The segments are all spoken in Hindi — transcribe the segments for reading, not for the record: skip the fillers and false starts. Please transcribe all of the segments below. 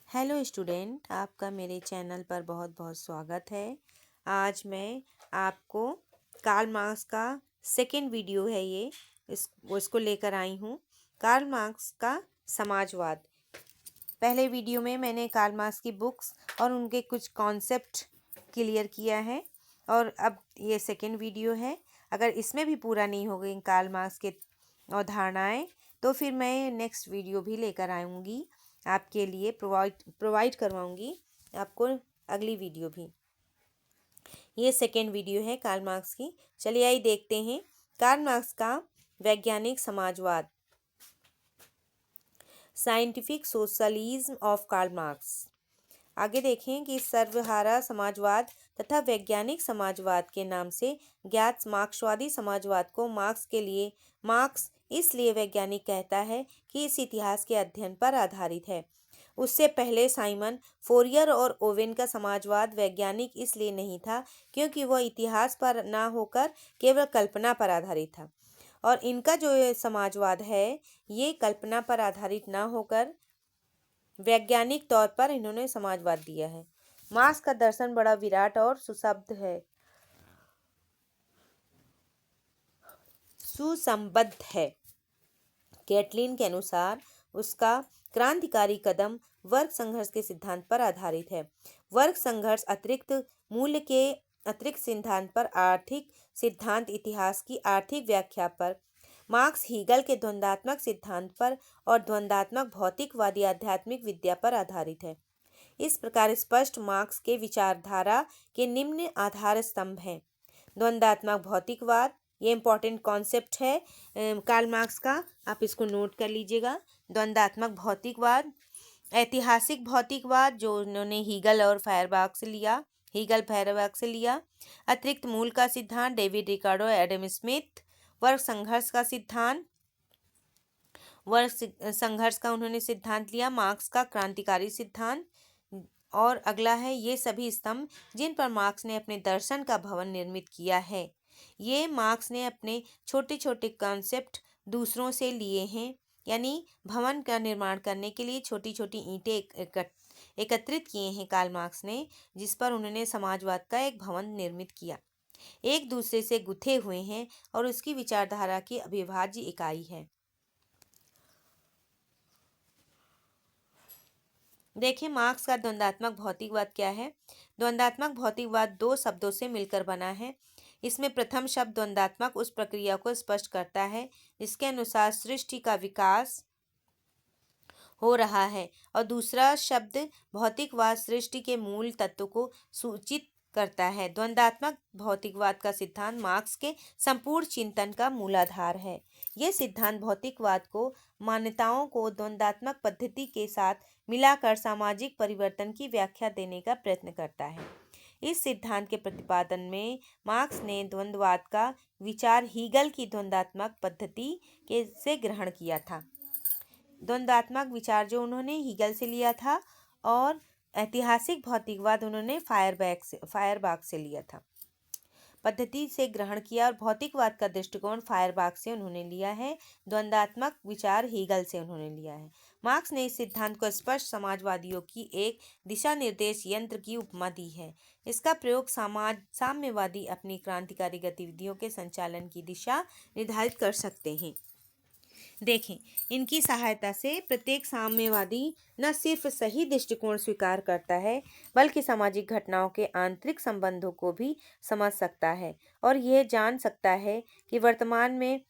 हेलो स्टूडेंट, आपका मेरे चैनल पर बहुत बहुत स्वागत है। आज मैं आपको कार्ल मार्क्स का सेकेंड वीडियो है ये इसको लेकर आई हूँ। कार्ल मार्क्स का समाजवाद। पहले वीडियो में मैंने कार्ल मार्क्स की बुक्स और उनके कुछ कॉन्सेप्ट क्लियर किया है और अब ये सेकेंड वीडियो है। अगर इसमें भी पूरा नहीं हो गई कार्ल मार्क्स के अवधारणाएँ तो फिर मैं नेक्स्ट वीडियो भी लेकर आऊँगी, आपके लिए प्रोवाइड करवाऊंगी आपको अगली वीडियो भी। ये सेकेंड वीडियो है कार्ल मार्क्स की। चलिए आइए देखते हैं कार्ल मार्क्स का वैज्ञानिक समाजवाद, scientific socialism of Karl Marx. आगे देखें कि सर्वहारा समाजवाद तथा वैज्ञानिक समाजवाद के नाम से ज्ञात मार्क्सवादी समाजवाद को मार्क्स इसलिए वैज्ञानिक कहता है कि इस इतिहास के अध्ययन पर आधारित है। उससे पहले साइमन फोरियर और ओवेन का समाजवाद वैज्ञानिक इसलिए नहीं था क्योंकि वह इतिहास पर न होकर केवल कल्पना पर आधारित था, और इनका जो समाजवाद है ये कल्पना पर आधारित न होकर वैज्ञानिक तौर पर इन्होंने समाजवाद दिया है। मार्क्स का दर्शन बड़ा विराट और सुसंबद्ध है। कैटलिन के अनुसार उसका क्रांतिकारी कदम वर्ग संघर्ष के सिद्धांत पर आधारित है। वर्ग संघर्ष अतिरिक्त मूल्य के अतिरिक्त सिद्धांत पर आर्थिक सिद्धांत इतिहास की आर्थिक व्याख्या पर, मार्क्स हीगल के द्वंद्वात्मक सिद्धांत पर और द्वंद्वात्मक भौतिकवादी आध्यात्मिक विद्या पर आधारित है। इस प्रकार स्पष्ट मार्क्स के विचारधारा के निम्न आधार स्तंभ हैं। द्वंद्वात्मक भौतिकवाद, ये इम्पॉर्टेंट कॉन्सेप्ट है कार्ल मार्क्स का, आप इसको नोट कर लीजिएगा। द्वंद्वात्मक भौतिकवाद, ऐतिहासिक भौतिकवाद जो उन्होंने हीगल फायरबाख से लिया। अतिरिक्त मूल का सिद्धांत डेविड रिकार्डो एडम स्मिथ। वर्ग संघर्ष का सिद्धांत, वर्ग संघर्ष का उन्होंने सिद्धांत लिया। मार्क्स का क्रांतिकारी सिद्धांत। और अगला है ये सभी स्तंभ जिन पर मार्क्स ने अपने दर्शन का भवन निर्मित किया है। ये मार्क्स ने अपने छोटे छोटे कॉन्सेप्ट दूसरों से लिए हैं, यानी भवन का निर्माण करने के लिए छोटी छोटी ईंटें एकत्रित किए हैं कार्ल मार्क्स ने, जिस पर उन्होंने समाजवाद का एक भवन निर्मित किया। एक दूसरे से गुथे हुए हैं और उसकी विचारधारा की अविभाज्य इकाई है। देखिए मार्क्स का द्वंद्वात्मक भौतिकवाद क्या है। द्वंद्वात्मक भौतिकवाद दो शब्दों से मिलकर बना है। इसमें प्रथम शब्द द्वंद्वात्मक उस प्रक्रिया को स्पष्ट करता है जिसके अनुसार सृष्टि का विकास हो रहा है, और दूसरा शब्द भौतिकवाद सृष्टि के मूल तत्व को सूचित करता है। द्वंद्वात्मक भौतिकवाद का सिद्धांत मार्क्स के संपूर्ण चिंतन का मूलाधार है। यह सिद्धांत भौतिकवाद को मान्यताओं को द्वंद्वात्मक पद्धति के साथ मिलाकर सामाजिक परिवर्तन की व्याख्या देने का प्रयत्न करता है। इस सिद्धांत के प्रतिपादन में मार्क्स ने द्वंद्ववाद का विचार हीगल की द्वंद्वात्मक पद्धति से ग्रहण किया था। द्वंद्वात्मक विचार जो उन्होंने हीगल से लिया था, और ऐतिहासिक भौतिकवाद उन्होंने फायरबाख से लिया था, पद्धति से ग्रहण किया, और भौतिकवाद का दृष्टिकोण फायरबाख से उन्होंने लिया है। द्वंद्वात्मक विचार हीगल से उन्होंने लिया है। मार्क्स ने इस सिद्धांत को स्पष्ट समाजवादियों की एक दिशा निर्देश यंत्र की उपमा दी है। इसका प्रयोग साम्यवादी अपनी क्रांतिकारी गतिविधियों के संचालन की दिशा निर्धारित कर सकते हैं। देखें, इनकी सहायता से प्रत्येक साम्यवादी न सिर्फ सही दृष्टिकोण स्वीकार करता है बल्कि सामाजिक घटनाओं के आंतरिक संबंधों को भी समझ सकता है और यह जान सकता है कि वर्तमान में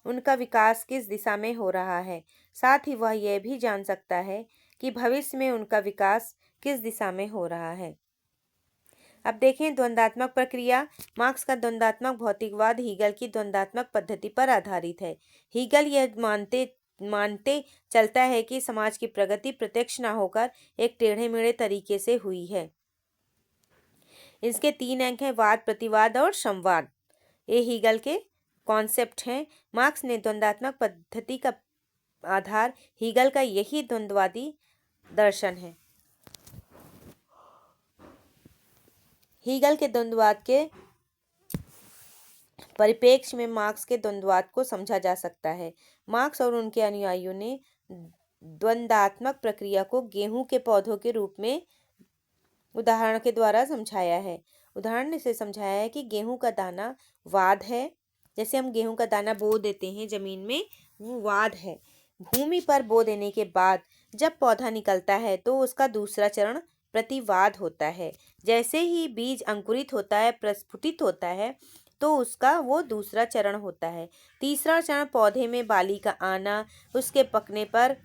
उनका विकास किस दिशा में हो रहा है। साथ ही वह यह भी जान सकता है कि भविष्य में उनका विकास किस दिशा में हो रहा है। अब देखें द्वंद्वात्मक प्रक्रिया। मार्क्स का द्वंद्वात्मक भौतिकवाद हीगल की द्वंद्वात्मक पद्धति पर आधारित है। हीगल यह मानते चलता है कि समाज की प्रगति प्रत्यक्ष न होकर एक टेढ़े मेढ़े तरीके से हुई है। इसके 3 अंक हैं, वाद, प्रतिवाद और संवाद। ये हीगल के कॉन्सेप्ट हैं। मार्क्स ने द्वंद्वात्मक पद्धति का आधार हीगल का यही द्वंद्ववादी दर्शन है। हीगल के द्वंद्ववाद के परिप्रेक्ष्य में मार्क्स के द्वंद्ववाद को समझा जा सकता है। मार्क्स और उनके अनुयायियों ने द्वंद्वात्मक प्रक्रिया को गेहूं के पौधों के रूप में उदाहरण के द्वारा समझाया है। उदाहरण से समझाया है कि गेहूं का दाना वाद है। जैसे हम गेहूं का दाना बो देते हैं जमीन में, वो वाद है। भूमि पर बो देने के बाद जब पौधा निकलता है तो उसका दूसरा चरण प्रतिवाद होता है। जैसे ही बीज अंकुरित होता है, प्रस्फुटित होता है, तो उसका वो दूसरा चरण होता है। तीसरा चरण पौधे में बाली का आना, उसके पकने पर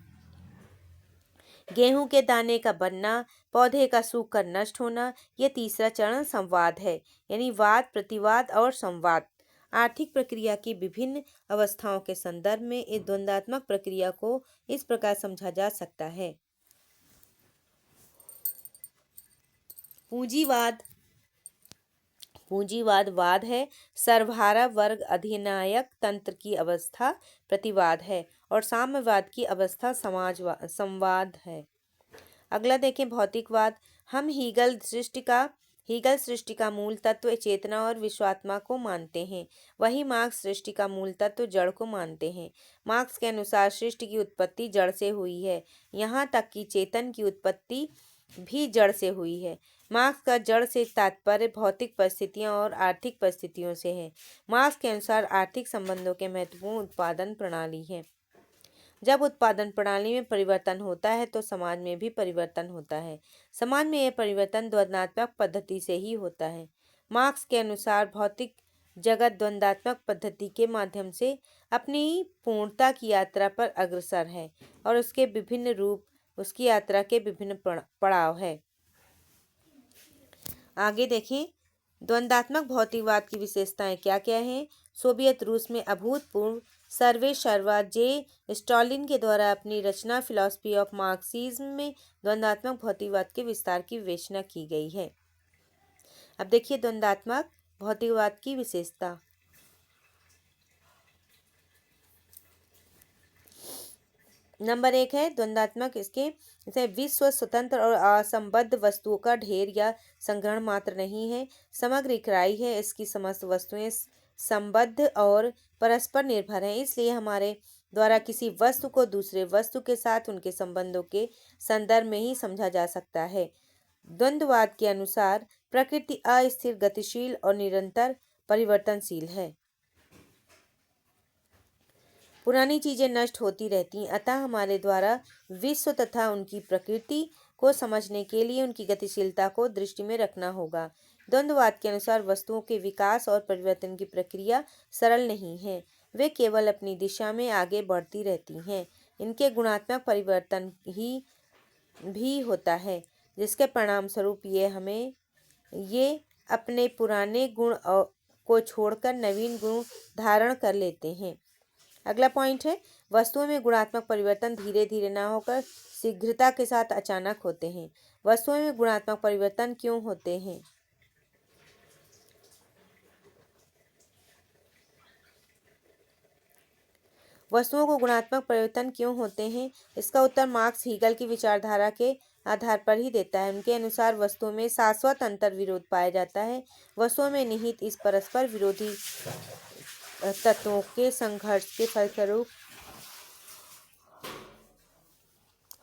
गेहूं के दाने का बनना, पौधे का सूख कर नष्ट होना। यह तीसरा चरण संवाद है, यानी वाद, प्रतिवाद और संवाद। आर्थिक प्रक्रिया की विभिन्न अवस्थाओं के संदर्भ में इस द्वंद्वात्मक प्रक्रिया को इस प्रकार समझा जा सकता है। पूंजीवाद। पूंजीवाद वाद है, सर्वहारा वर्ग अधिनायक तंत्र की अवस्था प्रतिवाद है, और साम्यवाद की अवस्था संवाद है। अगला देखें भौतिकवाद। हम हीगल सृष्टि का मूल तत्व चेतना और विश्वात्मा को मानते हैं। वही मार्क्स सृष्टि का मूल तत्व जड़ को मानते हैं। मार्क्स के अनुसार सृष्टि की उत्पत्ति जड़ से हुई है, यहाँ तक कि चेतन की उत्पत्ति भी जड़ से हुई है। मार्क्स का जड़ से तात्पर्य भौतिक परिस्थितियों और आर्थिक परिस्थितियों से है। मार्क्स के अनुसार आर्थिक संबंधों के महत्वपूर्ण उत्पादन प्रणाली है। जब उत्पादन प्रणाली में परिवर्तन होता है तो समाज में भी परिवर्तन होता है। समाज में यह परिवर्तन द्वंद्वात्मक पद्धति से ही होता है। मार्क्स के अनुसार भौतिक जगत द्वंद्वात्मक पद्धति के माध्यम से अपनी पूर्णता की यात्रा पर अग्रसर है, और उसके विभिन्न रूप उसकी यात्रा के विभिन्न पड़ाव है। आगे देखें द्वंद्वात्मक भौतिकवाद की विशेषताएं क्या क्या हैं। सोवियत रूस में अभूतपूर्व सर्वेसर्वा जे स्टालिन के द्वारा अपनी रचना फिलॉसफी ऑफ मार्क्सिज्म में द्वंद्वात्मक भौतिकवाद के विस्तार की विवेचना की गई है। अब देखिए द्वंद्वात्मक भौतिकवाद की विशेषता। नंबर 1 है द्वंद्वात्मक, इसे विश्व स्वतंत्र और असंबद्ध वस्तुओं का ढेर या संग्रहण मात्र नहीं है, समग्र इकाई है। इसकी समस्त वस्तुएं संबद्ध और परस्पर निर्भर हैं, इसलिए हमारे द्वारा किसी वस्तु को दूसरे वस्तु के साथ उनके संबंधों के संदर्भ में ही समझा जा सकता है। द्वंद्ववाद के अनुसार प्रकृति अस्थिर, गतिशील और निरंतर परिवर्तनशील है। पुरानी चीजें नष्ट होती रहती, अतः हमारे द्वारा विश्व तथा उनकी प्रकृति को समझने के लिए उनकी गतिशीलता को दृष्टि में रखना होगा। द्वंद्ववाद के अनुसार वस्तुओं के विकास और परिवर्तन की प्रक्रिया सरल नहीं है, वे केवल अपनी दिशा में आगे बढ़ती रहती हैं। इनके गुणात्मक परिवर्तन ही भी होता है, जिसके परिणाम स्वरूप ये अपने पुराने गुण को छोड़कर नवीन गुण धारण कर लेते हैं। अगला पॉइंट है वस्तुओं में गुणात्मक परिवर्तन धीरे धीरे न होकर शीघ्रता के साथ अचानक होते हैं। वस्तुओं में गुणात्मक परिवर्तन क्यों होते हैं? वस्तुओं को गुणात्मक परिवर्तन क्यों होते हैं, इसका उत्तर मार्क्स हीगल की विचारधारा के आधार पर ही देता है। उनके अनुसार वस्तुओं में शाश्वत अंतर विरोध पाया जाता है। वस्तुओं में निहित इस परस्पर विरोधी तत्वों के संघर्ष के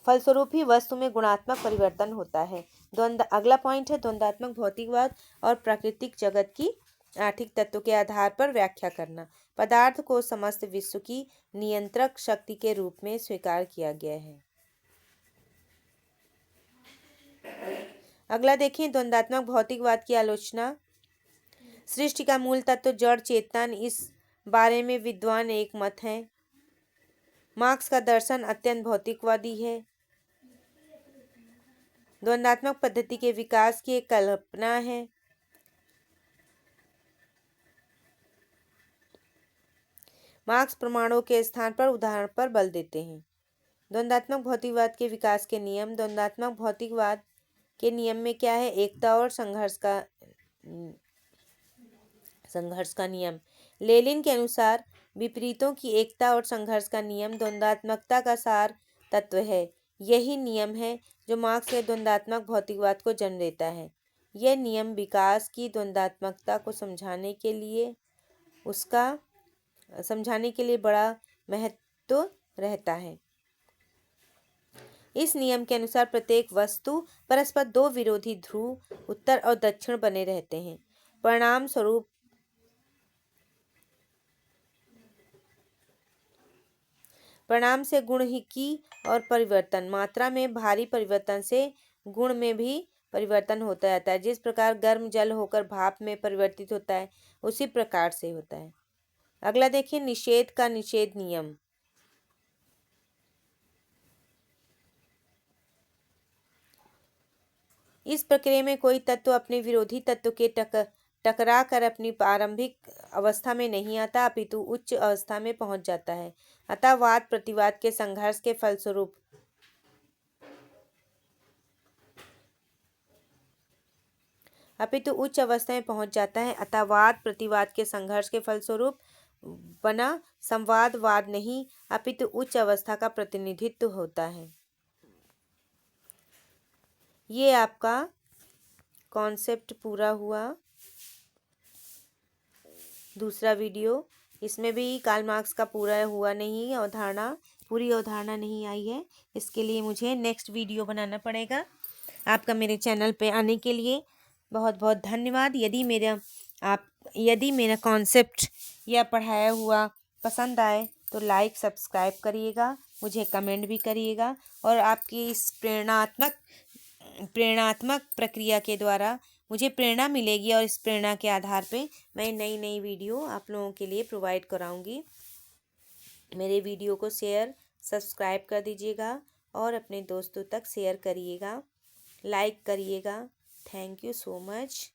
फलस्वरूप ही वस्तु में गुणात्मक परिवर्तन होता है। अगला पॉइंट है द्वंद्वात्मक भौतिकवाद और प्राकृतिक जगत की आर्थिक तत्व के आधार पर व्याख्या करना। पदार्थ को समस्त विश्व की नियंत्रक शक्ति के रूप में स्वीकार किया गया है। अगला देखें द्वंद्वात्मक भौतिकवाद की आलोचना। सृष्टि का मूल तत्व जड़ चेतन, इस बारे में विद्वान एक मत है। मार्क्स का दर्शन अत्यंत भौतिकवादी है। द्वंद्वात्मक पद्धति के विकास की एक कल्पना है। मार्क्स प्रमाणों के स्थान पर उदाहरण पर बल देते हैं। द्वंद्वात्मक भौतिकवाद के विकास के नियम। द्वंद्वात्मक भौतिकवाद के नियम में क्या है? एकता और संघर्ष का नियम। लेनिन के अनुसार विपरीतों की एकता और संघर्ष का नियम द्वंद्वात्मकता का सार तत्व है। यही नियम है जो मार्क्स के द्वंद्वात्मक भौतिकवाद को जन्म देता है। यह नियम विकास की द्वंद्वात्मकता को समझाने के लिए बड़ा महत्व रहता है। इस नियम के अनुसार प्रत्येक वस्तु परस्पर दो विरोधी ध्रुव उत्तर और दक्षिण बने रहते हैं। परिणाम स्वरूप परिणाम से गुण ही की और परिवर्तन, मात्रा में भारी परिवर्तन से गुण में भी परिवर्तन होता रहता है। जिस प्रकार गर्म जल होकर भाप में परिवर्तित होता है, उसी प्रकार से होता है। अगला देखिए, निषेध का निषेध नियम। इस प्रक्रिया में कोई तत्व अपने विरोधी तत्व के टकरा कर अपनी प्रारंभिक अवस्था में नहीं आता, अपितु उच्च अवस्था में पहुंच जाता है। अतः वाद प्रतिवाद के संघर्ष के फलस्वरूप उच्च अवस्था में पहुंच जाता है। अतः वाद प्रतिवाद के संघर्ष के फलस्वरूप बना संवाद वाद नहीं, अपितु उच्च अवस्था का प्रतिनिधित्व होता है। ये आपका कॉन्सेप्ट पूरा हुआ। दूसरा वीडियो, इसमें भी कार्ल मार्क्स का पूरा हुआ नहीं, पूरी अवधारणा नहीं आई है। इसके लिए मुझे नेक्स्ट वीडियो बनाना पड़ेगा। आपका मेरे चैनल पे आने के लिए बहुत बहुत धन्यवाद। यदि मेरा कॉन्सेप्ट या पढ़ाया हुआ पसंद आए तो लाइक सब्सक्राइब करिएगा, मुझे कमेंट भी करिएगा, और आपकी इस प्रेरणात्मक प्रक्रिया के द्वारा मुझे प्रेरणा मिलेगी, और इस प्रेरणा के आधार पे मैं नई नई वीडियो आप लोगों के लिए प्रोवाइड कराऊंगी। मेरे वीडियो को सब्सक्राइब कर दीजिएगा और अपने दोस्तों तक शेयर करिएगा, लाइक करिएगा। Thank you so much.